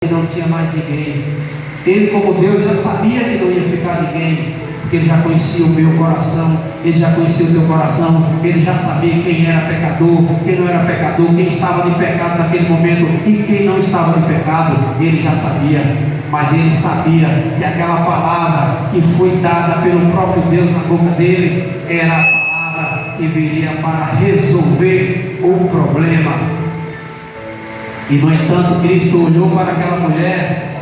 não tinha mais ninguém. Ele, como Deus, já sabia que não ia ficar ninguém, porque Ele já conhecia o meu coração, Ele já conhecia o teu coração, Ele já sabia quem era pecador, quem não era pecador, quem estava de pecado naquele momento e quem não estava de pecado. Ele já sabia, mas Ele sabia que aquela palavra que foi dada pelo próprio Deus na boca dele era a palavra que viria para resolver o problema. E no entanto, Cristo olhou para aquela mulher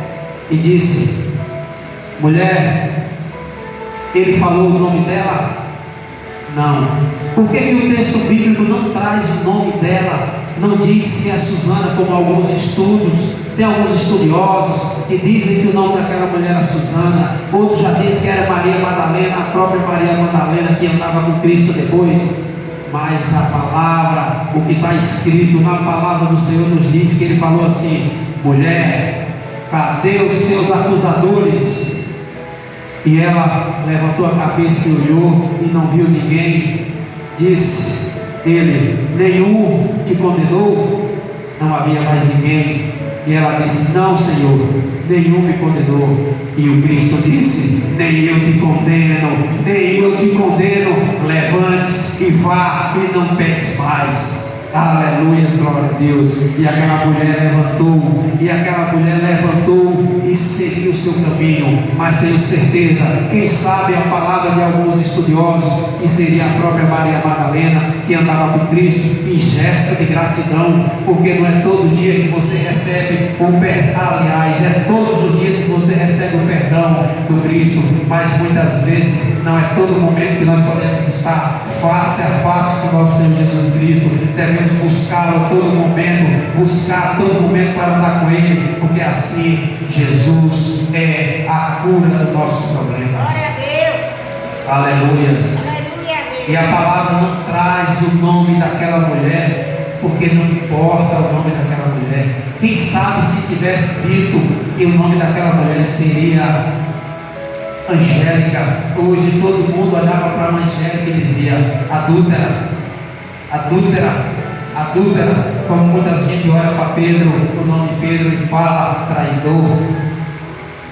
e disse: mulher, Ele falou o nome dela? Não. Por que o texto bíblico não traz o nome dela? Não diz se é Susana, como alguns estudos, tem alguns estudiosos que dizem que o nome daquela mulher era Susana, outros já dizem que era Maria Madalena, a própria Maria Madalena que andava com Cristo depois. Mas a palavra, o que está escrito na palavra do Senhor nos diz que Ele falou assim: mulher, cadê os teus acusadores? E ela levantou a cabeça e olhou e não viu ninguém. Disse Ele: nenhum te condenou? Não havia mais ninguém. E ela disse: não, Senhor, nenhum me condenou. E o Cristo disse: nem eu te condeno, nem eu te condeno. Levante-se e vá e não peques mais. Aleluia, glória a Deus. E aquela mulher levantou e seguiu o seu caminho. Mas tenho certeza, quem sabe a palavra de alguns estudiosos, que seria a própria Maria Madalena, que andava com Cristo, em gesto de gratidão, porque não é todo dia que você recebe o perdão, aliás, é todos os dias que você recebe o perdão do Cristo, mas muitas vezes não é todo momento que nós podemos estar face a face com o nosso Senhor Jesus Cristo. Devemos buscá-lo a todo momento para andar com Ele, porque assim Jesus é a cura dos nossos problemas. Aleluias. E a palavra não traz o nome daquela mulher, porque não importa o nome daquela mulher. Quem sabe se tivesse dito que o nome daquela mulher seria Angélica, hoje todo mundo olhava para a Angélica e dizia: adúltera, adúltera, adúltera. Como muita gente olha para Pedro, o nome Pedro, e fala traidor.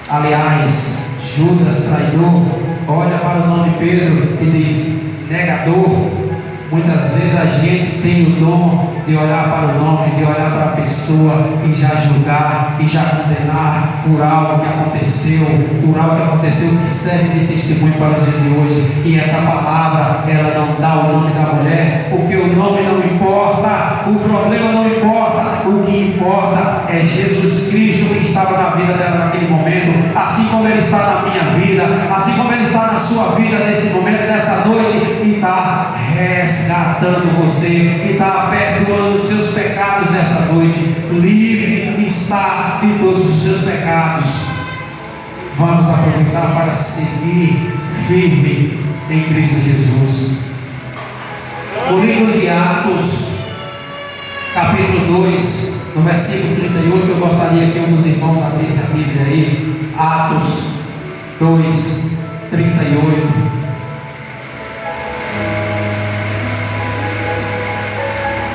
Aliás, Judas, traidor, olha para o nome Pedro e diz negador. Muitas vezes a gente tem o dom de olhar para o nome, de olhar para a pessoa e já julgar, e já condenar por algo que aconteceu, que serve de testemunho para os dias de hoje. E essa palavra, ela não dá o nome da mulher, porque o nome não importa, o problema não importa, o que importa é Jesus Cristo que estava na vida dela naquele momento, assim como Ele está na minha vida, assim como Ele está na sua vida nesse momento, nessa noite, e está resgatando você, e está perdoando os seus pecados nessa noite. Livre está de todos os seus pecados. Vamos aproveitar para seguir firme em Cristo Jesus. O livro de Atos, capítulo 2, no versículo 38, eu gostaria que um dos irmãos abrisse a Bíblia aí. Atos 2, 38.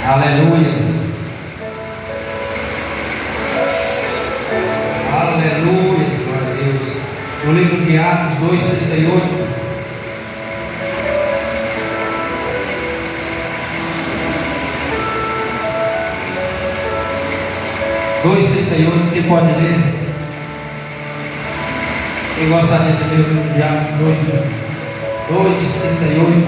Aleluias. Aleluia, glória a Deus. No livro de Atos 2:38. Quem pode ler? Quem gostaria de ler o livro de Atos 2:38?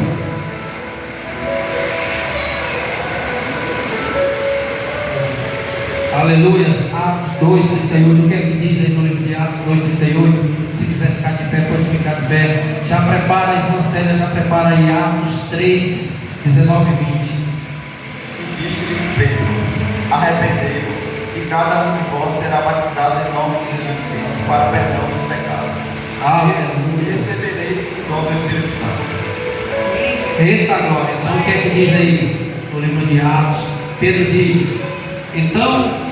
Aleluias, Atos 2:38, o que é que diz aí no livro de Atos 2:38? Se quiser ficar de pé, pode ficar de pé. Já prepara aí, irmã Célia, já prepara aí Atos 3, 19 e 20. E disse-lhes Pedro: arrependei-vos, e cada um de vós será batizado em nome de Jesus Cristo, para o perdão dos pecados. Aleluia. E recebereis o dom do Espírito Santo. Eita glória, então o que é que diz aí no livro de Atos? Pedro diz: então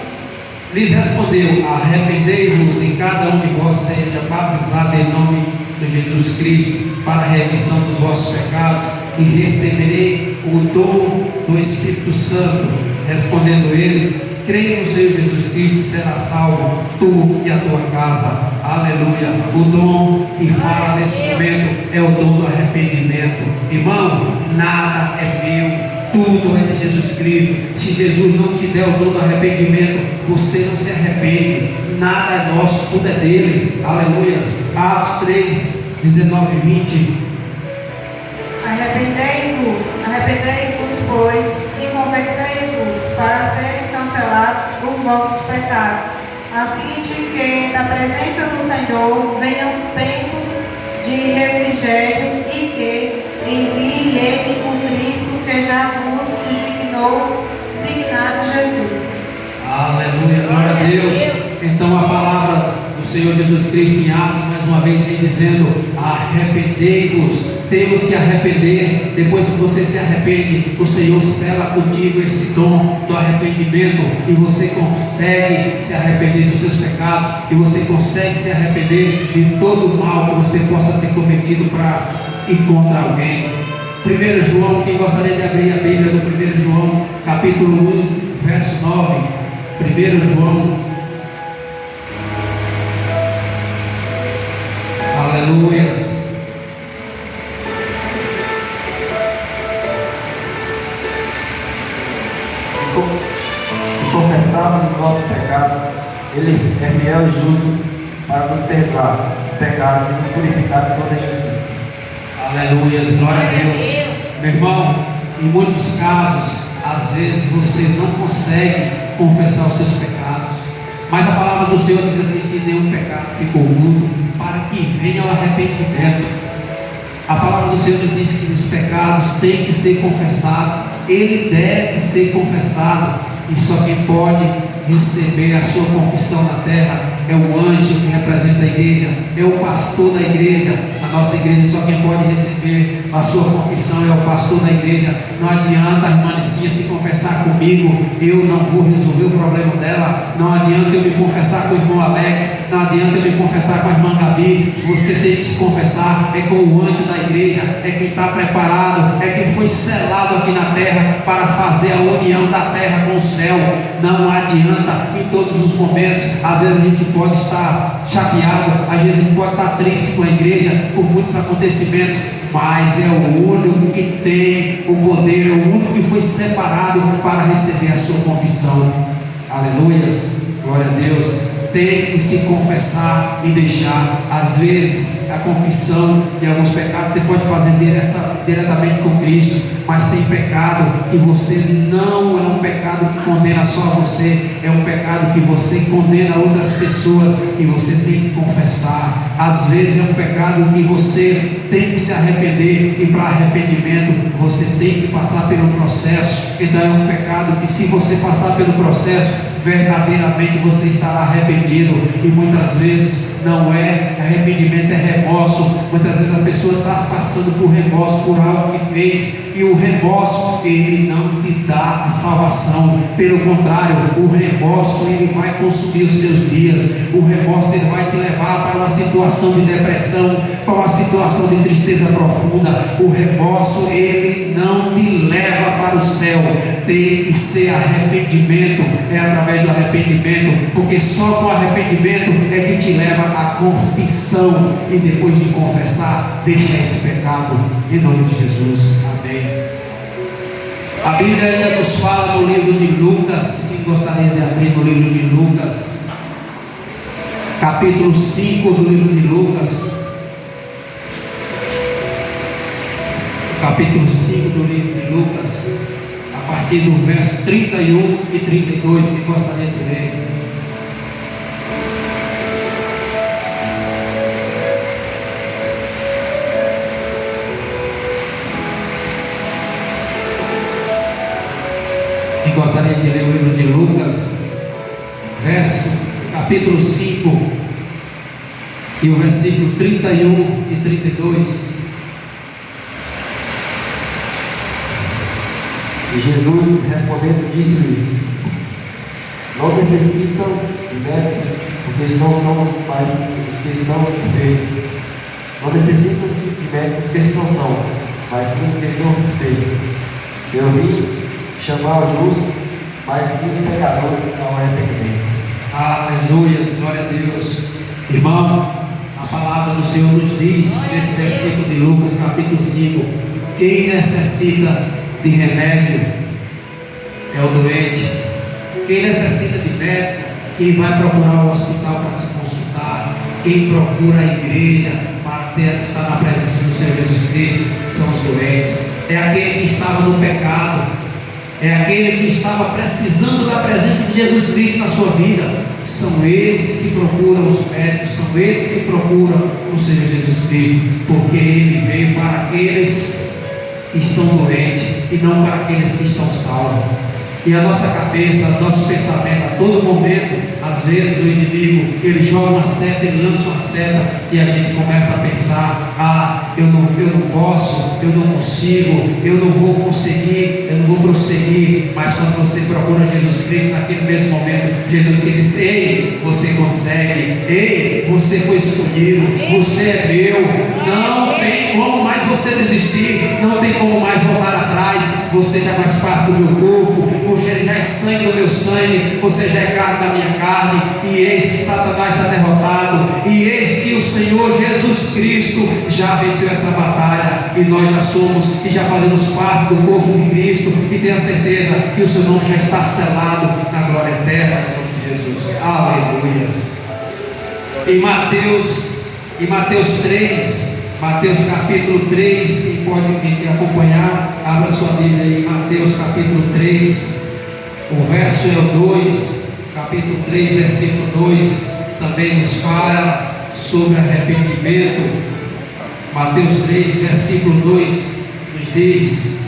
lhes respondeu: arrependei-vos e cada um de vós seja batizado em nome de Jesus Cristo para a remissão dos vossos pecados, e receberei o dom do Espírito Santo. Respondendo eles, Creia no Senhor Jesus Cristo e será salvo, tu e a tua casa. Aleluia. O dom que fala nesse momento é o dom do arrependimento. Irmão, nada é meu. Tudo é de Jesus Cristo. Se Jesus não te der o dom do arrependimento, você não se arrepende. Nada é nosso, tudo é dele. Aleluia. Atos 3, 19 e 20. Arrependei-vos, pois, e convertei-vos, para serem cancelados os vossos pecados, a fim de que, na presença do Senhor, venham tempos de refrigério e que envie Ele o Cristo que já vos designado Jesus. Aleluia, glória a Deus. Então a palavra do Senhor Jesus Cristo em Atos, mais uma vez, vem dizendo: arrependei-vos. Temos que arrepender. Depois que você se arrepende, o Senhor sela contigo esse dom do arrependimento, e você consegue se arrepender dos seus pecados, e você consegue se arrepender de todo o mal que você possa ter cometido para ir contra alguém. 1 João, quem gostaria de abrir a Bíblia do 1 João, capítulo 1, verso 9. 1 João, aleluias. Se confessarmos os nossos pecados, Ele é fiel e justo para nos perdoar os pecados e nos purificar de toda injustiça. Aleluias, glória a Deus. Meu irmão, em muitos casos, às vezes você não consegue confessar os seus pecados, mas a palavra do Senhor diz assim: que nenhum pecado ficou oculto, para que venha o arrependimento. A palavra do Senhor diz que os pecados têm que ser confessados, ele deve ser confessado, e só quem pode receber a sua confissão na terra é o anjo que representa a igreja, é o pastor da igreja. A nossa igreja, só quem pode receber a sua confissão é o pastor da igreja. Não adianta a irmã Nicinha se confessar comigo, eu não vou resolver o problema dela. Não adianta eu me confessar com o irmão Alex, não adianta eu me confessar com a irmã Gabi. Você tem que se confessar é com o anjo da igreja, é quem está preparado, é quem foi selado aqui na terra para fazer a união da terra com o céu. Não adianta, em todos os momentos. Às vezes a gente pode estar chateado, às vezes a gente pode estar triste com a igreja por muitos acontecimentos, mas é o único que tem o poder, é o único que foi separado para receber a sua confissão. Aleluias, glória a Deus. Tem que se confessar e deixar. Às vezes a confissão de alguns pecados você pode fazer diretamente com Cristo, mas tem pecado que você não é um pecado que condena só você, é um pecado que você condena outras pessoas, e você tem que confessar. Às vezes é um pecado que você tem que se arrepender, e para arrependimento você tem que passar pelo processo. Então é um pecado que, se você passar pelo processo, verdadeiramente você estará arrependido. E muitas vezes não é arrependimento, é remorso. Muitas vezes a pessoa está passando por remorso por algo que fez, e o remorso, ele não te dá a salvação. Pelo contrário, o remorso, ele vai consumir os teus dias. O remorso, ele vai te levar para uma situação de depressão, para uma situação de tristeza profunda. O remorso, ele não te leva para o céu. Tem que ser arrependimento, é através do arrependimento, porque só com o arrependimento é que te leva à confissão, e depois de confessar, deixa esse pecado, em nome de Jesus, amém. A Bíblia ainda nos fala no livro de Lucas. Quem gostaria de abrir no livro de Lucas, capítulo 5 do livro de Lucas, capítulo 5 do livro de Lucas, a partir do verso 31 e 32, que gostaria de ler. Quem gostaria de ler o livro de Lucas, capítulo 5, e o versículo 31 e 32. E Jesus, respondendo, disse-lhes: não necessitam de médicos, porque não somos mais os que estão enfermos. Não necessitam de médicos que não são, mas sim os que estão enfermos. Eu vim chamar o justo, mas sim os pecadores ao arrependimento. Aleluia, glória a Deus. Irmão, a palavra do Senhor nos diz, nesse versículo de Lucas, capítulo 5, quem necessita de remédio é o doente. Quem necessita de médico, quem vai procurar o hospital para se consultar, quem procura a igreja para estar na presença do Senhor Jesus Cristo, são os doentes. É aquele que estava no pecado, é aquele que estava precisando da presença de Jesus Cristo na sua vida. São esses que procuram os médicos, são esses que procuram o Senhor Jesus Cristo, porque Ele veio para aqueles que estão doentes e não para aqueles que estão salvos. E a nossa cabeça, nosso pensamento, a todo momento, às vezes o inimigo, ele joga uma seta, ele lança uma seta, e a gente começa a pensar: eu não posso, eu não consigo, eu não vou conseguir, eu não vou prosseguir. Mas quando você procura Jesus Cristo, naquele mesmo momento, Jesus Cristo diz: ei, você consegue, ei, você foi escolhido, você é meu, não tem como mais você desistir, não tem como mais voltar atrás, você já faz parte do meu corpo, você já é sangue do meu sangue, você já é carne da minha carne, e eis que Satanás está derrotado, e eis que o Senhor Jesus Cristo já venceu essa batalha, e nós já somos e já fazemos parte do corpo de Cristo, e tenha certeza que o seu nome já está selado na glória eterna, em nome de Jesus. Aleluia. Em Mateus 3, Mateus capítulo 3, quem pode acompanhar, abra sua Bíblia aí, Mateus capítulo 3, o verso é o 2, capítulo 3, versículo 2, também nos fala sobre arrependimento. Mateus 3, versículo 2, nos diz: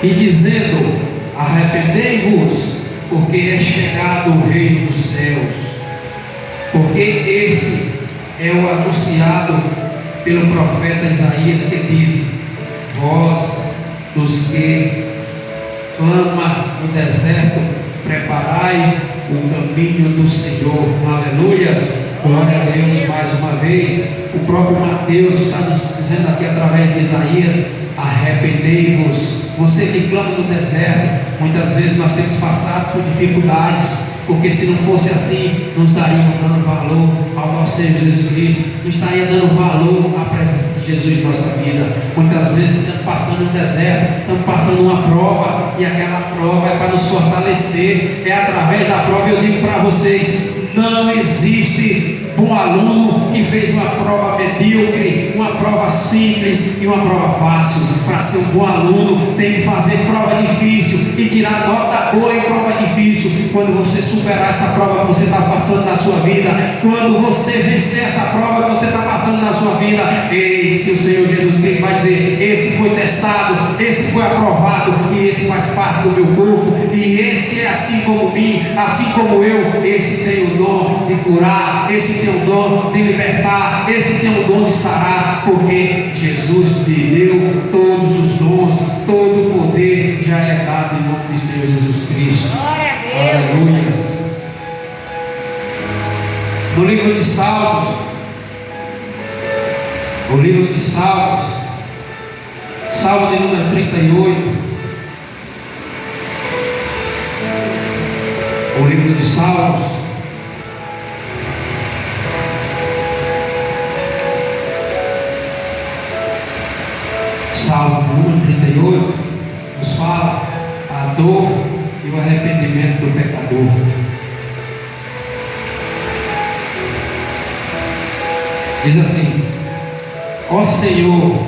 e dizendo, arrependei-vos, porque é chegado o reino dos céus, porque este é o anunciado pelo profeta Isaías, que diz: voz dos que clama no deserto, preparai o caminho do Senhor. Aleluias, glória a Deus. Mais uma vez, o próprio Mateus está nos dizendo aqui através de Isaías: arrependei-vos. Você que clama no deserto, muitas vezes nós temos passado por dificuldades, porque se não fosse assim, não estaríamos dando valor ao nosso Senhor Jesus Cristo, não estaria dando valor à presença de Jesus em nossa vida. Muitas vezes estamos passando no deserto, estamos passando uma prova, e aquela prova é para nos fortalecer. É através da prova, eu digo para vocês: não existe bom aluno que fez uma prova medíocre, uma prova simples e uma prova fácil. Para ser um bom aluno, tem que fazer prova difícil e tirar nota boa em prova difícil. Quando você superar essa prova que você está passando na sua vida, quando você vencer essa prova que você está passando na sua vida, eis que o Senhor Jesus Cristo vai dizer: esse foi testado, esse foi aprovado, e esse faz parte do meu corpo, e esse é assim como mim, assim como eu. Esse tem o dom de curar, esse tem o dom de libertar, esse tem o dom de sarar, porque Jesus te deu todos os dons, todo o poder já é dado em nome de Senhor Jesus Cristo. Glória a Deus. Aleluias. No livro de Salmos, Salmo de número 38, o livro de Salmos, Salmo número 38, nos fala a dor e o arrependimento do pecador. Diz assim: ó Senhor,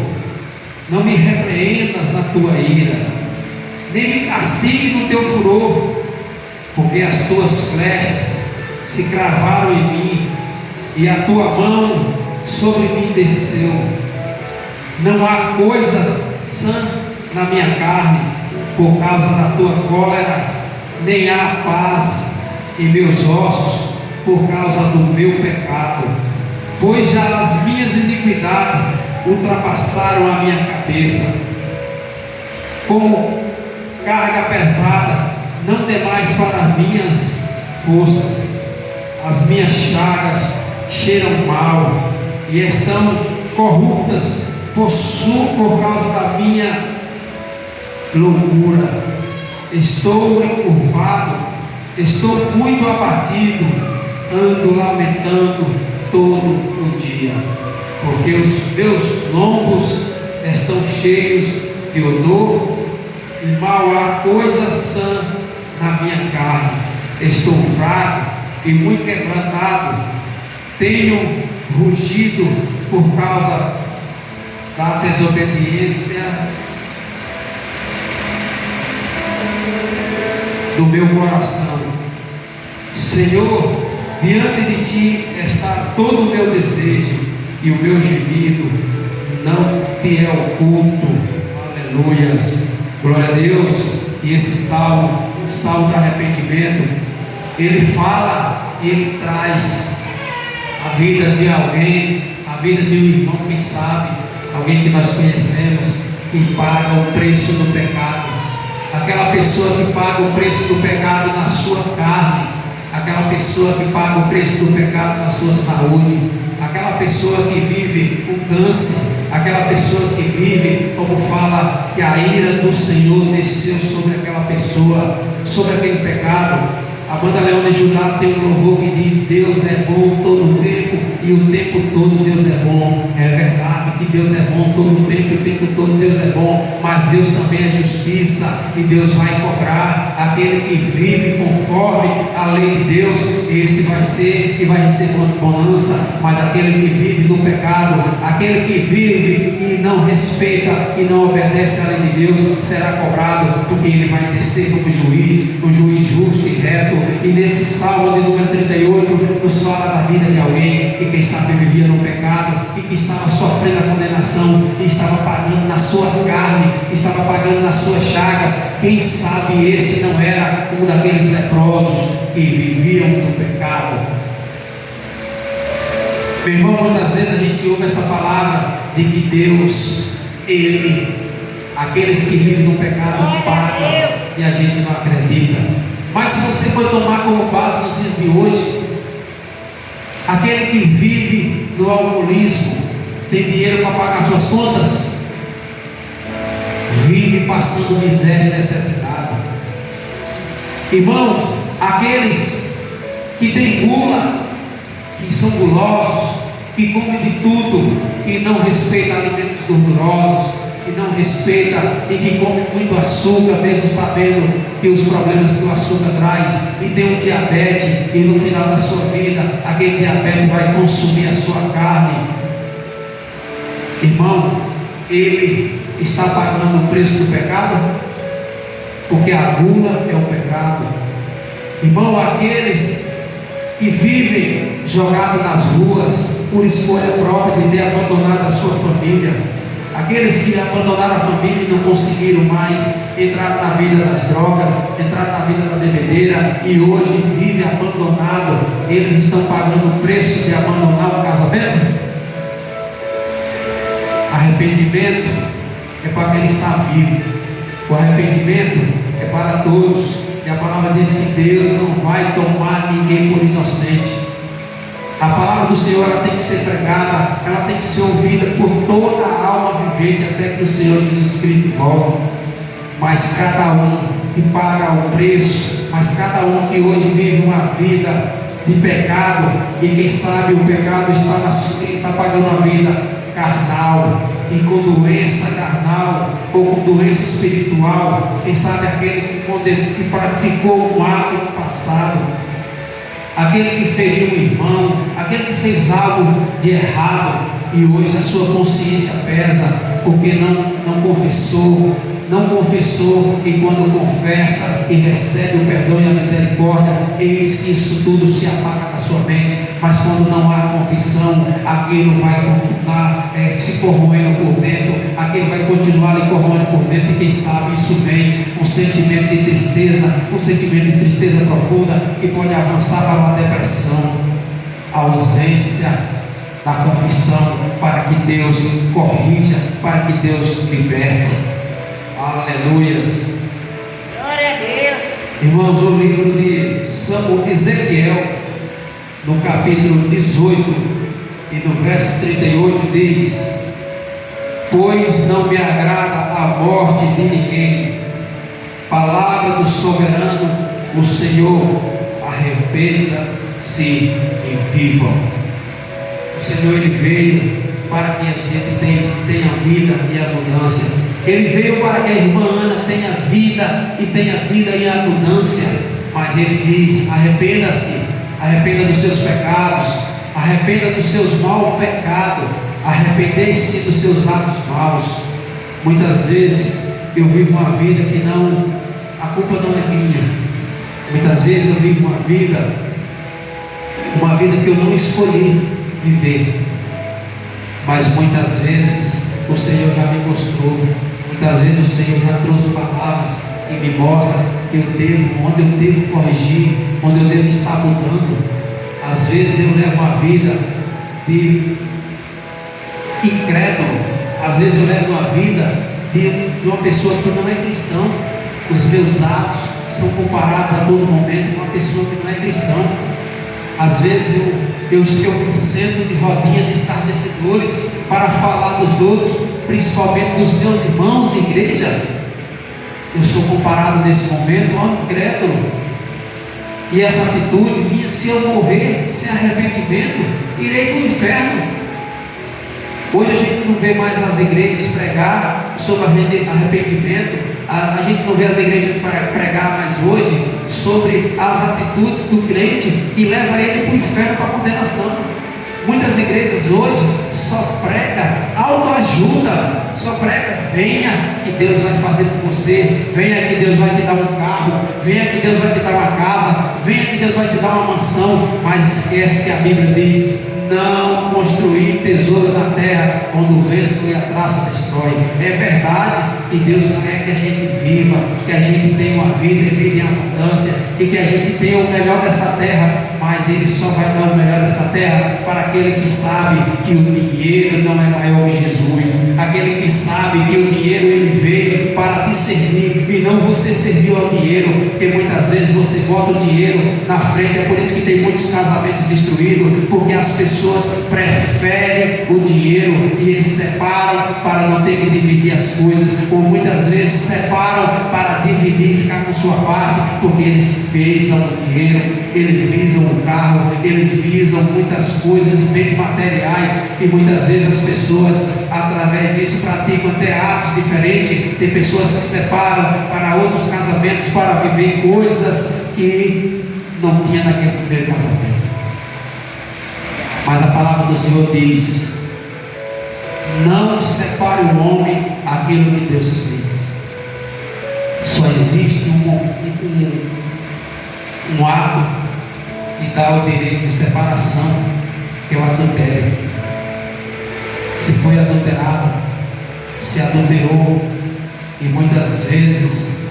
não me repreendas na tua ira, nem me castigue no teu furor, porque as tuas flechas se cravaram em mim, e a tua mão sobre mim desceu. Não há coisa sã na minha carne, por causa da tua cólera, nem há paz em meus ossos, por causa do meu pecado. Pois já as minhas iniquidades ultrapassaram a minha cabeça. Como carga pesada, não demais para as minhas forças. As minhas chagas cheiram mal e estão corruptas por causa da minha loucura. estou encurvado, estou muito abatido, ando lamentando todo o dia, porque os meus lombos estão cheios de odor, e mal há coisa sã na minha carne. Estou fraco e muito quebrantado, tenho rugido por causa da desobediência do meu coração. Senhor, diante de ti está todo o meu desejo, e o meu gemido não te é oculto. Aleluias, glória a Deus. E esse salmo, o salmo do arrependimento, ele fala e ele traz a vida de alguém, a vida de um irmão, quem sabe, alguém que nós conhecemos, que paga o preço do pecado, aquela pessoa que paga o preço do pecado na sua carne, aquela pessoa que paga o preço do pecado na sua saúde, aquela pessoa que vive com câncer, aquela pessoa que vive, como fala, que a ira do Senhor desceu sobre aquela pessoa, sobre aquele pecado. A banda Leão de Judá tem um louvor que diz: Deus é bom todo o tempo, e o tempo todo Deus é bom. É verdade que Deus é bom todo o tempo, e o tempo todo Deus é bom, mas Deus também é justiça, e Deus vai cobrar aquele que vive conforme a lei de Deus. Esse vai ser e vai receber uma bonança, mas aquele que vive no pecado, aquele que vive e não respeita e não obedece à lei de Deus, será cobrado, porque ele vai descer como juiz, um juiz justo e reto. E nesse salmo de número 38 nos fala da vida de alguém que, quem sabe, vivia no pecado e que estava sofrendo a condenação, e estava pagando na sua carne, estava pagando nas suas chagas. Quem sabe esse não era um daqueles leprosos que viviam no pecado. Meu irmão, muitas vezes a gente ouve essa palavra de que Deus, Ele, aqueles que vivem no pecado, pagam, e a gente não acredita. Mas se você for tomar como base nos dias de hoje, aquele que vive no alcoolismo tem dinheiro para pagar suas contas, vive passando miséria e necessidade. Irmãos, aqueles que têm gula, que são gulosos, que comem de tudo, que não respeitam alimentos gordurosos, que não respeita e que come muito açúcar, mesmo sabendo que os problemas que o açúcar traz, e tem um diabetes, e no final da sua vida aquele diabetes vai consumir a sua carne. Irmão, ele está pagando o preço do pecado, porque a gula é o pecado. Irmão, aqueles que vivem jogados nas ruas por escolha própria de ter abandonado a sua família, aqueles que abandonaram a família e não conseguiram mais, entraram na vida das drogas, entraram na vida da bebedeira e hoje vivem abandonado, eles estão pagando o preço de abandonar o casamento. Arrependimento é para quem está vivo, o arrependimento é para todos, e a palavra diz que Deus não vai tomar ninguém por inocente. A palavra do Senhor, ela tem que ser pregada, ela tem que ser ouvida por toda a alma vivente até que o Senhor Jesus Cristo volte. Mas cada um que paga o preço, mas cada um que hoje vive uma vida de pecado, e quem sabe o pecado está pagando uma vida carnal, e com doença carnal ou com doença espiritual, quem sabe aquele que praticou o mal no passado, aquele que feriu um irmão, aquele que fez algo de errado e hoje a sua consciência pesa porque não confessou, e quando confessa e recebe o perdão e a misericórdia, eis que isso tudo se apaga da sua mente. Mas quando não há confissão, aquilo vai continuar se corroendo por dentro, aquilo vai continuar lhe corroendo por dentro, e quem sabe isso vem um sentimento de tristeza, profunda, que pode avançar para uma depressão. A ausência da confissão para que Deus corrija, para que Deus liberte. Aleluias. Glória a Deus. Irmãos, o livro de Ezequiel, no capítulo 18 e no verso 38 diz: pois não me agrada a morte de ninguém, Palavra do soberano, o Senhor: arrependa-se e vivam. O Senhor, Ele veio para que a gente tenha vida e abundância. Ele veio para que a irmã Ana tenha vida e tenha vida em abundância. Mas Ele diz: arrependa-se, arrependa dos seus pecados, arrependa dos seus maus pecados, arrependei-se dos seus atos maus. Muitas vezes eu vivo uma vida que a culpa não é minha. Muitas vezes eu vivo uma vida que eu não escolhi viver. Mas muitas vezes o Senhor já me mostrou, muitas vezes o Senhor já trouxe palavras que me mostram que onde eu devo corrigir, onde eu devo estar mudando. Às vezes eu levo uma vida de incrédulo, às vezes eu levo uma vida de uma pessoa que não é cristão. Os meus atos são comparados a todo momento com uma pessoa que não é cristão. Às vezes eu estou sendo de rodinha de escarnecedores para falar dos outros, principalmente dos meus irmãos de igreja. Eu sou comparado nesse momento a um incrédulo. E essa atitude minha, se eu morrer sem arrependimento, irei para o inferno. Hoje a gente não vê mais as igrejas pregar sobre arrependimento. A gente não vê as igrejas pregar mais hoje sobre as atitudes do crente que leva ele para o inferno, para a condenação. Muitas igrejas hoje só prega autoajuda, só prega: venha que Deus vai fazer por você, venha que Deus vai te dar um carro, venha que Deus vai te dar uma casa, venha que Deus vai te dar uma mansão. Mas esquece que a Bíblia diz: não construir tesouro na terra, onde o vento e a traça destrói. É verdade que Deus quer que a gente viva, que a gente tenha uma vida e vida em abundância, e que a gente tenha o melhor dessa terra. Mas Ele só vai dar o melhor dessa terra para aquele que sabe que o dinheiro não é maior que Jesus, aquele que sabe que o dinheiro ele veio para te servir e não você serviu ao dinheiro. Porque muitas vezes você bota o dinheiro na frente. É por isso que tem muitos casamentos destruídos, porque as pessoas preferem o dinheiro e eles separam para não ter que dividir as coisas, ou muitas vezes separam para dividir e ficar com sua parte, porque eles visam o dinheiro, eles visam o carro, eles visam muitas coisas de bens materiais, e muitas vezes as pessoas através disso praticam até atos diferentes. Tem pessoas que separam para outros casamentos para viver coisas que não tinha naquele primeiro casamento. Mas a palavra do Senhor diz: não separe o homem aquilo que Deus fez. Só existe um ato que dá o direito de separação, que é o adultério. Se foi adulterado, se adulterou, e muitas vezes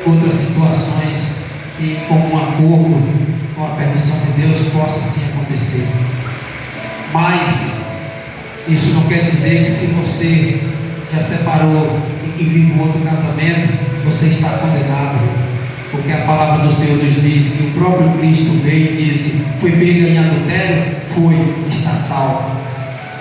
outras situações que, com um acordo, com a permissão de Deus, possa sim acontecer. Mas isso não quer dizer que, se você já separou e que vive um outro casamento, você está condenado. Porque a palavra do Senhor nos diz que o próprio Cristo veio e disse: foi pego em adultério? Foi, está salvo.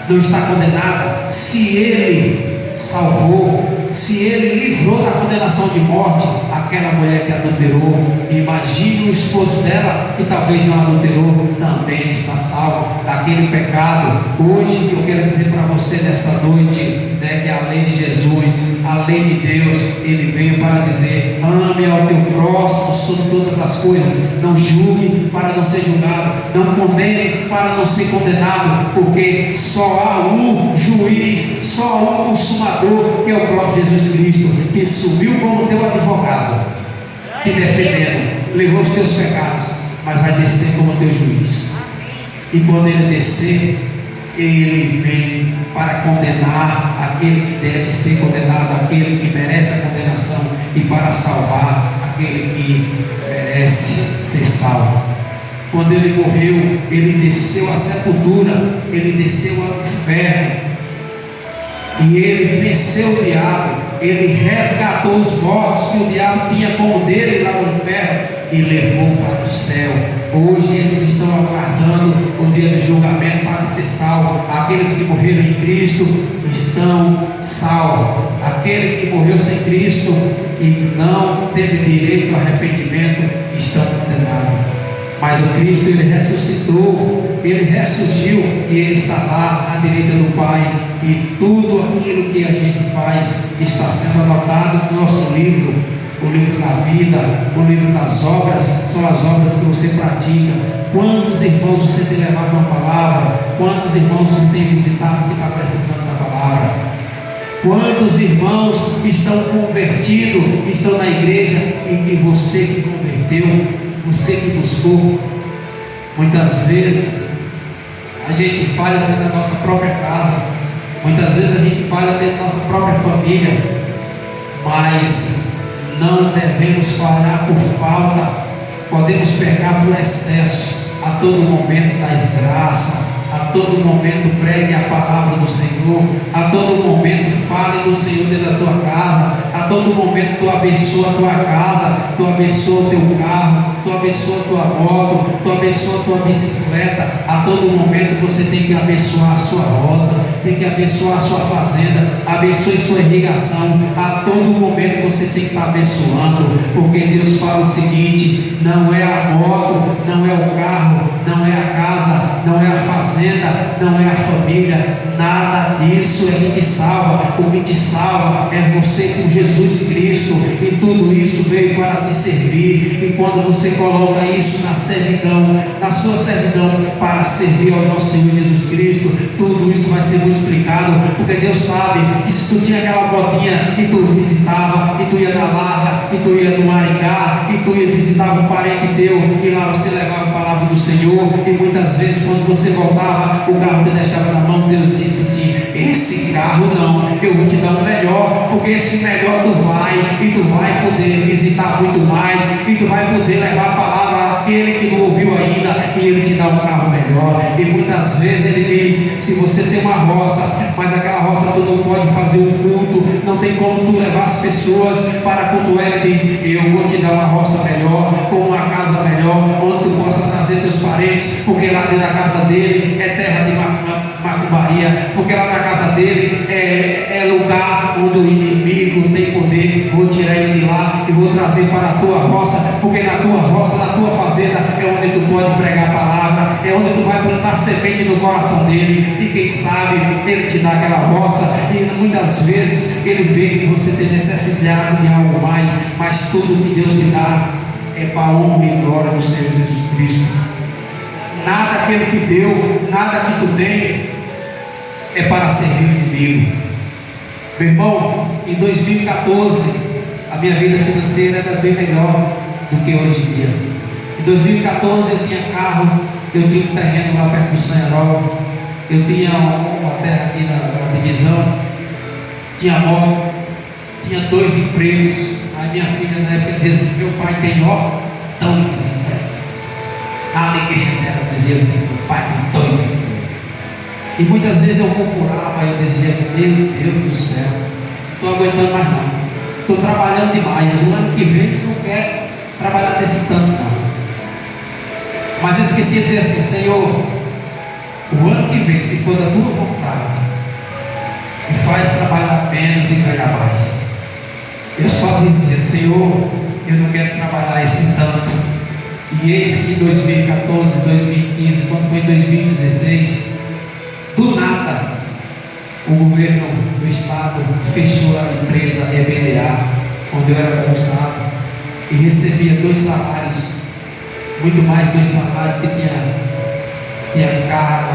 Não está condenado. Se Ele salvou, se Ele livrou da condenação de morte aquela mulher que adulterou, imagine o esposo dela que talvez não adulterou, também está salvo daquele pecado. Hoje eu quero dizer para você nessa noite, que a lei de Jesus, a lei de Deus, Ele veio para dizer: ame ao teu próximo sobre todas as coisas, não julgue para não ser julgado, não condene para não ser condenado, porque só há um juiz, só há um consumador, que é o próprio Jesus Cristo, que subiu como teu advogado, te defendendo, levou os teus pecados, mas vai descer como teu juiz. E quando Ele descer, Ele vem para condenar aquele que deve ser condenado, aquele que merece a condenação, e para salvar aquele que merece ser salvo. Quando Ele morreu, Ele desceu à sepultura, Ele desceu ao inferno, e Ele venceu o diabo, Ele resgatou os mortos que o diabo tinha como dele lá no inferno, e levou para o céu. Hoje eles estão aguardando o dia do julgamento para ser salvo. Aqueles que morreram em Cristo estão salvos. Aquele que morreu sem Cristo e não teve direito ao arrependimento estão condenados. Mas o Cristo, Ele ressuscitou, Ele ressurgiu e Ele está lá à direita do Pai. E tudo aquilo que a gente faz está sendo anotado no nosso livro. O livro da vida, o livro das obras, são as obras que você pratica. Quantos irmãos você tem levado uma palavra? Quantos irmãos você tem visitado que está precisando da palavra? Quantos irmãos estão convertidos, estão na igreja e que você que converteu, você que buscou? Muitas vezes a gente falha dentro da nossa própria casa, muitas vezes a gente falha dentro da nossa própria família, mas não devemos falhar por falta. Podemos pecar por excesso. A todo momento da desgraça, a todo momento pregue a palavra do Senhor, a todo momento fale do Senhor dentro da tua casa, a todo momento tu abençoa a tua casa, tu abençoa o teu carro, tu abençoa a tua moto, tu abençoa a tua bicicleta. A todo momento você tem que abençoar a sua roça, tem que abençoar a sua fazenda, abençoe sua irrigação. A todo momento você tem que estar abençoando, porque Deus fala o seguinte: não é a moto, não é o carro, não é a casa, não é a fazenda, não é a família, nada disso é que te salva. O que te salva é você com Jesus Cristo, e tudo isso veio para te servir. E quando você coloca isso na servidão, na sua servidão para servir ao nosso Senhor Jesus Cristo, tudo isso vai ser multiplicado, porque Deus sabe que se tu tinha aquela botinha e tu visitava, e tu ia na Larga, e tu ia no Maringá, e tu ia visitar um parente teu, e lá você levava a palavra do Senhor, e muitas vezes quando você voltava, o carro te deixava na mão. Deus disse assim: esse carro não, eu vou te dar um melhor, porque esse melhor tu vai, e tu vai poder visitar muito mais, e tu vai poder levar a palavra àquele que não ouviu ainda, e ele te dá um carro melhor. E muitas vezes ele diz: se você tem uma roça, mas aquela roça tu não pode fazer um culto, não tem como tu levar as pessoas para cultuar, ele diz: eu vou te dar uma roça melhor, com uma casa melhor, onde tu possa trazer teus parentes, porque lá dentro da casa dele é terra de macumbaria, porque lá na casa dele é lugar onde o inimigo tem poder. Vou tirar ele de lá e vou trazer para a tua roça, porque na tua roça, na tua fazenda, é onde tu pode pregar a palavra, é onde tu vai plantar semente no coração dele, e quem sabe ele te dá aquela roça, e muitas vezes ele vê que você tem necessidade de algo mais, mas tudo que Deus te dá é para a honra e glória do Senhor Jesus Cristo. Nada que Ele te deu, nada que tu tem é para servir o inimigo. Meu irmão, em 2014 a minha vida financeira era bem melhor do que hoje em dia. Em 2014 eu tinha carro, eu tinha um terreno lá perto do Sanharol, eu tinha uma terra aqui na divisão, tinha moto, tinha 2 empregos. A minha filha na época dizia assim: meu pai tem tão desemprego. A alegria dela dizia: meu pai tem 2 empregos. E muitas vezes eu procurava, eu dizia: meu Deus do céu, não estou aguentando mais não, estou trabalhando demais, o ano que vem eu não quero trabalhar desse tanto não. Mas eu esqueci de dizer assim: Senhor, o ano que vem, se for da tua vontade, me faz trabalhar menos e ganhar mais. Eu só dizia: Senhor, eu não quero trabalhar esse tanto. E eis que em 2014, 2015, quando foi em 2016, do nada, o governo do estado fechou a empresa EBDA, onde eu era concursado, e recebia 2 salários, muito mais 2 salários, que tinha carga,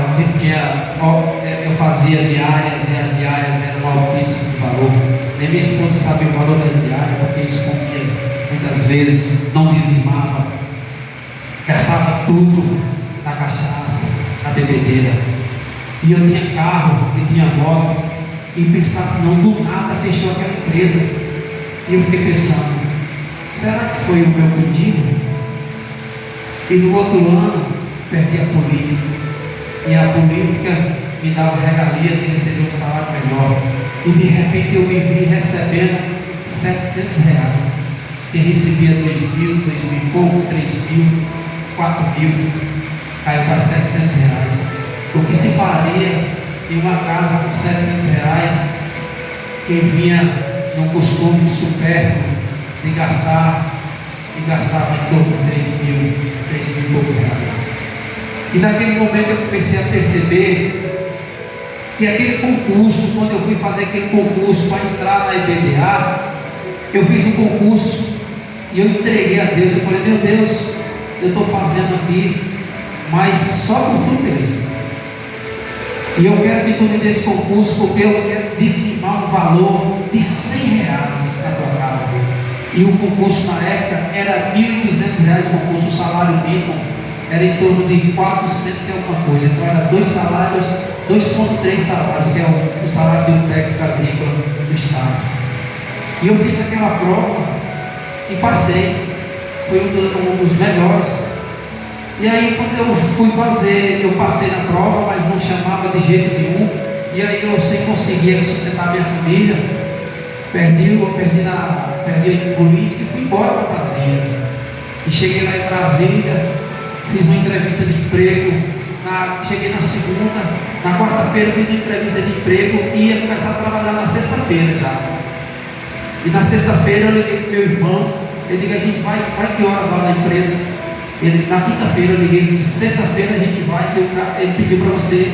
eu fazia diárias, e as diárias eram altíssimas de valor. Nem minha esposa sabia o valor das diárias, porque escondia muitas vezes, não dizimava, gastava tudo na cachaça, na bebedeira. E eu tinha carro, e tinha moto, e pensava: não, do nada fechou aquela empresa. E eu fiquei pensando: será que foi o meu pedido? E no outro ano perdi a política, e a política me dava regalias de receber um salário melhor, e de repente eu me vi recebendo R$700, que recebia 2.000, 2.000 e pouco, 3.000, 4.000, caiu para R$700. O que se faria em uma casa com R$ 700, quem vinha no costume supérfluo de gastar, e gastava em torno de 3 mil e poucos reais. E naquele momento eu comecei a perceber que aquele concurso, quando eu fui fazer aquele concurso para entrar na IBDA, eu fiz um concurso e eu entreguei a Deus. Eu falei: meu Deus, eu estou fazendo aqui, mas só por tu mesmo. E eu quero que tu me dê esse concurso, porque eu quero dizimar um valor de R$ 100 na tua casa. E o concurso na época era R$ 1.200 o concurso, o salário mínimo era em torno de 400 e alguma coisa. Então era 2 salários, 2,3 salários, que é o salário de um técnico agrícola do estado. E eu fiz aquela prova e passei. Foi um dos melhores. E aí quando eu fui fazer, eu passei na prova, mas não chamava de jeito nenhum. E aí eu sem conseguir sustentar minha família, perdi a política e fui embora para Brasília. E cheguei lá em Brasília, fiz uma entrevista de emprego, cheguei na segunda, na quarta-feira fiz uma entrevista de emprego e ia começar a trabalhar na sexta-feira já. E na sexta-feira eu liguei para o meu irmão, eu digo: a gente vai que hora lá na empresa? Na quinta-feira eu liguei, ele disse: sexta-feira a gente vai, ele pediu para você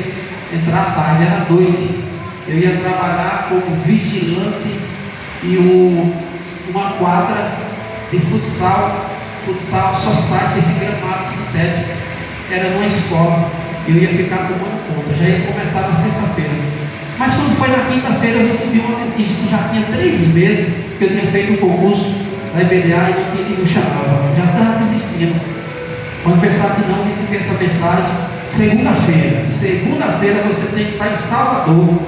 entrar à tarde, era à noite. Eu ia trabalhar como vigilante e uma quadra de futsal society, esse gramado sintético, era numa escola. Eu ia ficar tomando conta, já ia começar na sexta-feira. Mas quando foi na quinta-feira eu recebi uma notícia, já tinha 3 meses que eu tinha feito um concurso da IBDA e não tinha ninguém chamava, já estava desistindo. Quando pensar que não, recebi essa mensagem: segunda-feira você tem que estar em Salvador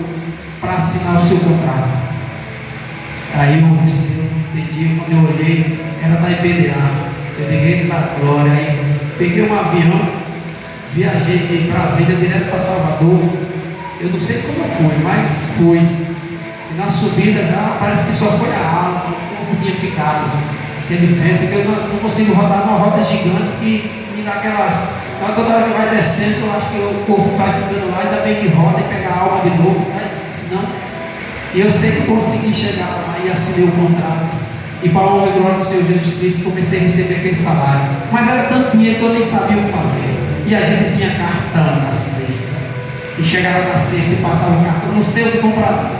para assinar o seu contrato. Aí eu entendi, quando eu olhei, era da IBDA. Eu liguei para Glória, aí peguei um avião, viajei de Brasília direto para Salvador. Eu não sei como foi, mas fui. E na subida já parece que só foi a ala, o corpo tinha ficado. Aquele vento que eu não consigo rodar numa roda gigante que me dá aquela. Então, toda hora que vai descendo, eu acho que o corpo vai ficando lá, ainda bem que roda e pega a alma de novo, né? Senão. E eu sei que consegui chegar lá e assinei o contrato. E para a honra e glória do Senhor Jesus Cristo, comecei a receber aquele salário. Mas era tanto dinheiro que eu nem sabia o que fazer. E a gente tinha cartão na sexta. E chegava na sexta e passava o cartão, não sei o que comprar.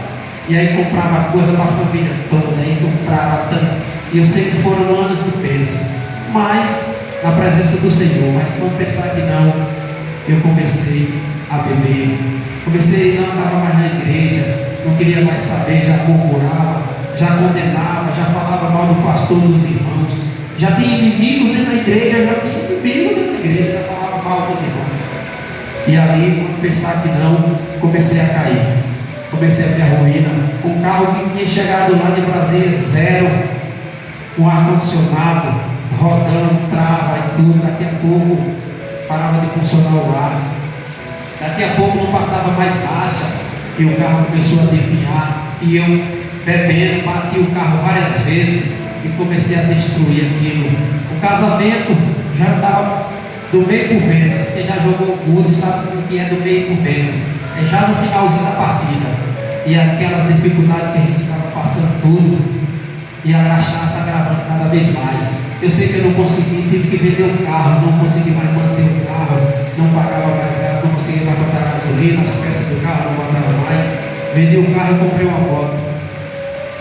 E aí comprava coisa para a família toda, aí comprava tanto. E eu sei que foram anos de peso, mas na presença do Senhor. Mas quando pensar que não, eu comecei a beber. Comecei, não andava mais na igreja, não queria mais saber, já murmurava, já condenava, já falava mal do pastor, dos irmãos. Já tinha inimigo dentro da igreja, já falava mal dos irmãos. E ali, quando pensar que não, comecei a cair. Comecei a minha ruína. Um carro que tinha chegado lá de Brasília, zero, com ar-condicionado, rodando, trava e tudo. Daqui a pouco parava de funcionar o ar. Daqui a pouco não passava mais marcha e o carro começou a definhar. E eu, bebendo, bati o carro várias vezes e comecei a destruir aquilo. O casamento já estava do meio por vendas. Quem já jogou gude sabe o que é do meio por vendas. É já no finalzinho da partida. E aquelas dificuldades que a gente estava passando tudo, e a cachaça agravando cada vez mais. Eu sei que eu não consegui, tive que vender o carro, não consegui mais manter o carro, não pagava mais caro, não conseguia mais botar gasolina, as peças do carro não botava mais. Vendi o carro e comprei uma moto.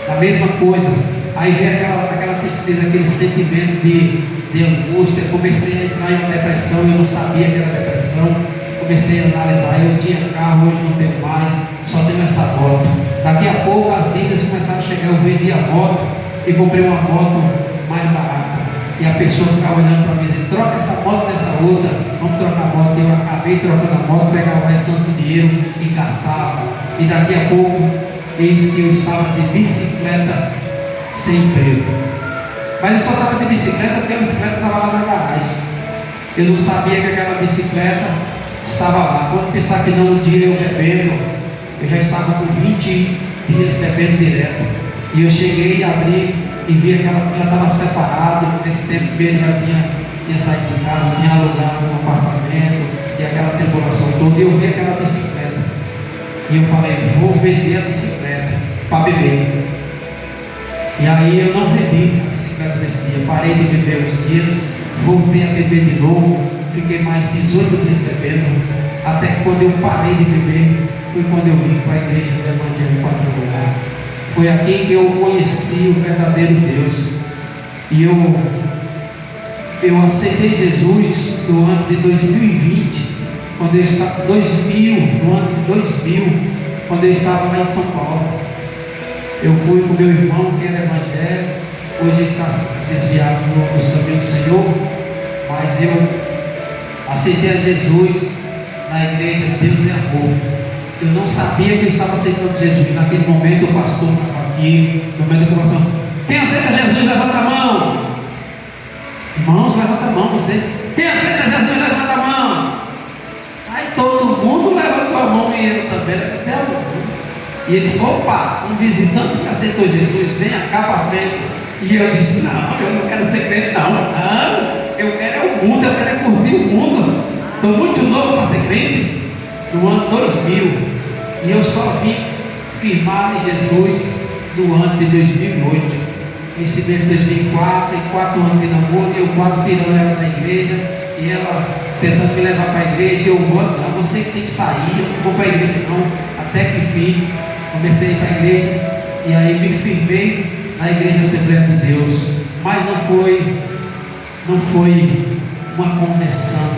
A mesma coisa. Aí veio aquela tristeza, aquele sentimento de angústia. Comecei a entrar em uma depressão, eu não sabia que era depressão. Comecei a analisar, eu tinha carro, hoje não tenho mais, só tenho essa moto. Daqui a pouco as dívidas começaram a chegar, eu vendi a moto e comprei uma moto mais barata. E a pessoa ficava olhando para mim e dizia: troca essa moto nessa outra, vamos trocar a moto. Eu acabei trocando a moto, pegava o restante do dinheiro e gastava. E daqui a pouco, eis que eu estava de bicicleta sem emprego. Mas eu só estava de bicicleta porque a bicicleta estava lá na garagem. Eu não sabia que aquela bicicleta estava lá. Quando pensar que não, um dia eu bebendo, eu já estava com 20 dias bebendo direto. E eu cheguei, abri e vi que ela já estava separado. Nesse tempo ele já tinha saído de casa, tinha alugado um apartamento e aquela tribulação toda. E eu vi aquela bicicleta. E eu falei, vou vender a bicicleta para beber. E aí eu não vendi a bicicleta nesse dia, parei de beber uns dias, voltei a beber de novo, fiquei mais 18 dias bebendo, até que quando eu parei de beber, foi quando eu vim para a igreja do Evangelho Quadrangular. Foi aqui que eu conheci o verdadeiro Deus. E eu aceitei Jesus no ano de 2020, quando eu estava, no ano de 2000, quando eu estava lá em São Paulo. Eu fui com meu irmão que era evangélico, hoje está desviado dos caminhos do Senhor, mas eu aceitei a Jesus na igreja Deus é Amor. Eu não sabia que eu estava aceitando Jesus. Naquele momento o pastor estava aqui, no meio da conversação. Quem aceita Jesus, levanta a mão. Irmãos, levanta a mão, vocês. Quem aceita Jesus, levanta a mão. Aí todo mundo levantou a mão e eu também levantei a mão. E ele disse, opa, um visitante que aceitou Jesus, venha cá para frente. E eu disse, não, eu não quero ser crente não. Não, eu quero é o mundo, eu quero é curtir o mundo. Estou muito novo para ser crente. No ano 2000. E eu só vim firmar em Jesus no ano de 2008. Recebi em 2004, em 4 anos de namoro, e eu quase tirando ela da igreja, e ela tentando me levar para a igreja, e eu vou, não, você tem que sair, eu não vou para a igreja não. Até que enfim, comecei a ir para a igreja, e aí me firmei na igreja Assembleia de Deus. Mas não foi uma conversão,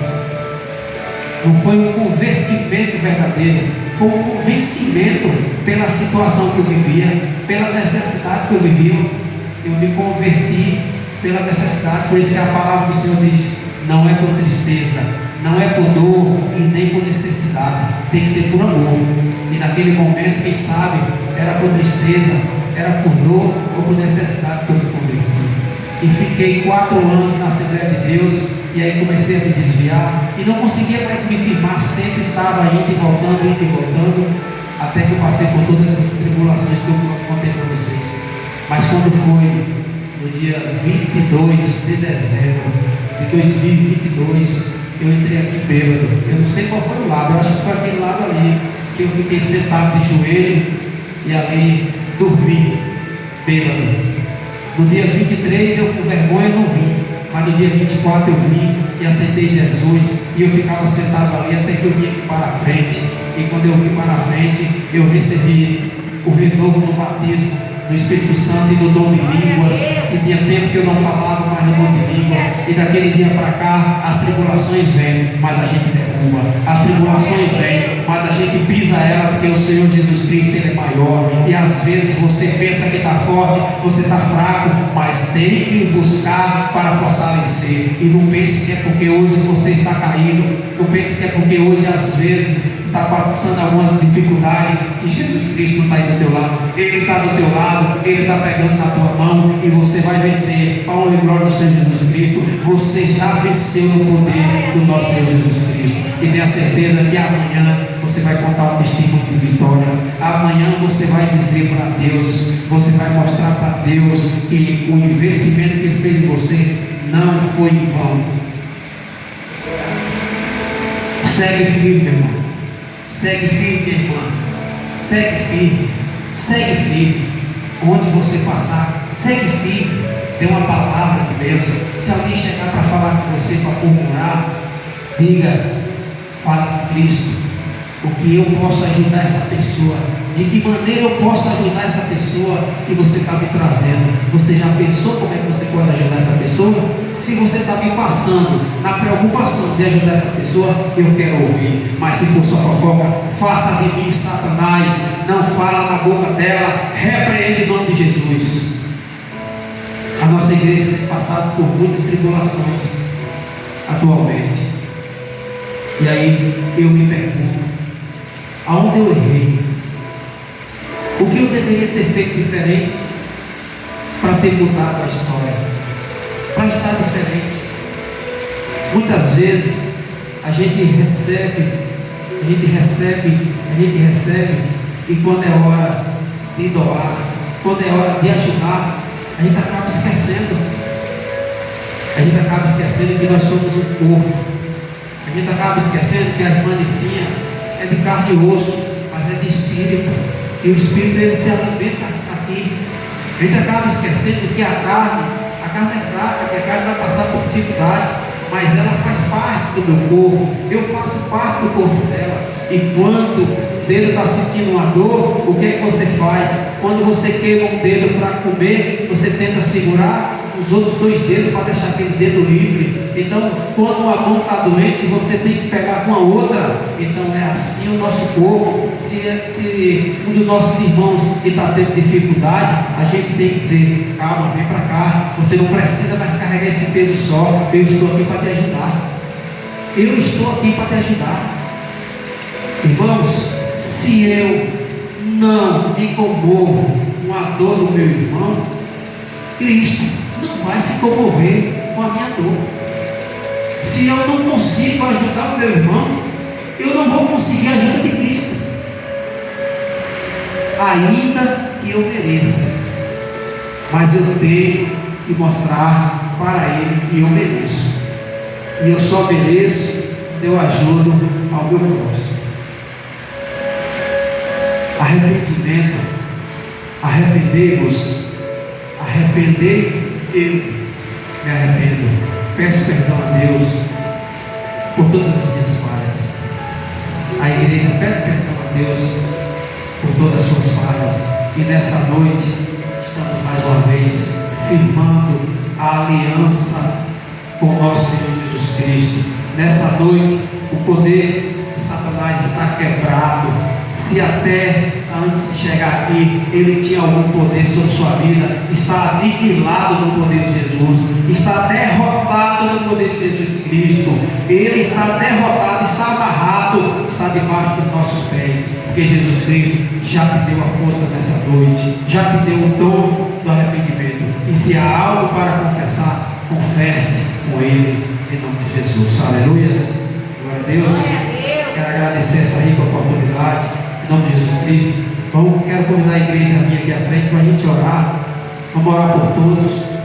não foi um convertimento verdadeiro, foi um convencimento pela situação que eu vivia, pela necessidade que eu vivia. Eu me converti pela necessidade, por isso que a palavra do Senhor diz, não é por tristeza, não é por dor e nem por necessidade, tem que ser por amor. E naquele momento, quem sabe, era por tristeza, era por dor ou por necessidade que eu me converti. E fiquei 4 anos na Assembleia de Deus, e aí comecei a me desviar, e não conseguia mais me firmar, sempre estava indo e voltando, até que eu passei por todas essas tribulações que eu contei para vocês. Mas quando foi no dia 22 de dezembro de 2022, eu entrei aqui bêbado. Eu não sei qual foi o lado, eu acho que foi aquele lado ali, que eu fiquei sentado de joelho e ali dormi bêbado. No dia 23 eu com vergonha não vim, mas no dia 24 eu vim e aceitei Jesus, e eu ficava sentado ali até que eu vim para a frente. E quando eu vim para a frente, eu recebi o renovo do batismo do Espírito Santo e do dom de línguas, e tinha tempo que eu não falava mais no dom de língua, e daquele dia para cá as tribulações vêm, mas a gente derruba, as tribulações vêm, mas a gente pisa ela, porque o Senhor Jesus Cristo Ele é maior. E às vezes você pensa que está forte, você está fraco, mas tem que buscar para fortalecer. E não pense que é porque hoje você está caído, não pense que é porque hoje às vezes está passando alguma dificuldade, e Jesus Cristo não está aí do teu lado. Ele está do teu lado, Ele está pegando na tua mão, e você vai vencer. A honra e glória do Senhor Jesus Cristo. Você já venceu no poder do nosso Senhor Jesus Cristo, e tenha certeza que amanhã você vai contar um testemunho de vitória. Amanhã você vai dizer para Deus, você vai mostrar para Deus que o investimento que Ele fez em você não foi em vão. Segue firme, meu irmão. Segue firme, minha irmã. Segue firme. Segue firme. Onde você passar, segue firme. Tem uma palavra de bênção. Se alguém chegar para falar com você, para murmurar, diga, fala com Cristo. O que eu posso ajudar essa pessoa? De que maneira eu posso ajudar essa pessoa que você está me trazendo? Você já pensou como é que você pode ajudar essa pessoa? Se você está me passando na preocupação de ajudar essa pessoa, eu quero ouvir. Mas se for só fofoca, faça de mim, Satanás. Não fala na boca dela, repreende em nome de Jesus. A nossa igreja tem passado por muitas tribulações atualmente. E aí eu me pergunto, aonde eu errei? O que eu deveria ter feito diferente para ter mudado a história? Para estar diferente. Muitas vezes a gente recebe, e quando é hora de doar, quando é hora de ajudar, a gente acaba esquecendo. A gente acaba esquecendo que nós somos um corpo. A gente acaba esquecendo que a irmã Nicinha é de carne e osso, mas é de espírito. E o espírito ele se alimenta aqui. A gente acaba esquecendo que a carne é fraca, que a carne vai passar por dificuldades, mas ela faz parte do meu corpo. Eu faço parte do corpo dela. E quando o dedo está sentindo uma dor, o que é que você faz? Quando você queima um dedo para comer, você tenta segurar os outros 2 dedos para deixar aquele dedo livre. Então, quando uma mão está doente, você tem que pegar com a outra. Então, é assim o nosso corpo. Se um dos nossos irmãos está tendo dificuldade, a gente tem que dizer: calma, vem para cá. Você não precisa mais carregar esse peso só. Eu estou aqui para te ajudar. Eu estou aqui para te ajudar. Irmãos, se eu não me comovo com a dor do meu irmão, Cristo não vai se comover com a minha dor. Se eu não consigo ajudar o meu irmão, eu não vou conseguir a ajuda de Cristo, ainda que eu mereça. Mas eu tenho que mostrar para Ele que eu mereço. E eu só mereço quando eu ajudo ao meu próximo. Arrependimento, arrependei-vos, arrependei, eu me arrependo. Peço perdão a Deus por todas as minhas falhas. A igreja pede perdão a Deus por todas as suas falhas. E nessa noite estamos mais uma vez firmando a aliança com o nosso Senhor Jesus Cristo. Nessa noite o poder de Satanás está quebrado. Se até antes de chegar aqui ele tinha algum poder sobre sua vida, está aniquilado no poder de Jesus, está derrotado no poder de Jesus Cristo. Ele está derrotado, está amarrado, está debaixo dos nossos pés, porque Jesus Cristo já te deu a força nessa noite, já te deu o dom do arrependimento. E se há algo para confessar, confesse com Ele, em nome de Jesus. Aleluias, glória a Deus. Quero agradecer essa rica oportunidade, em nome de Jesus Cristo. Quero convidar a igreja a vir aqui à frente para a gente orar. Vamos orar por todos.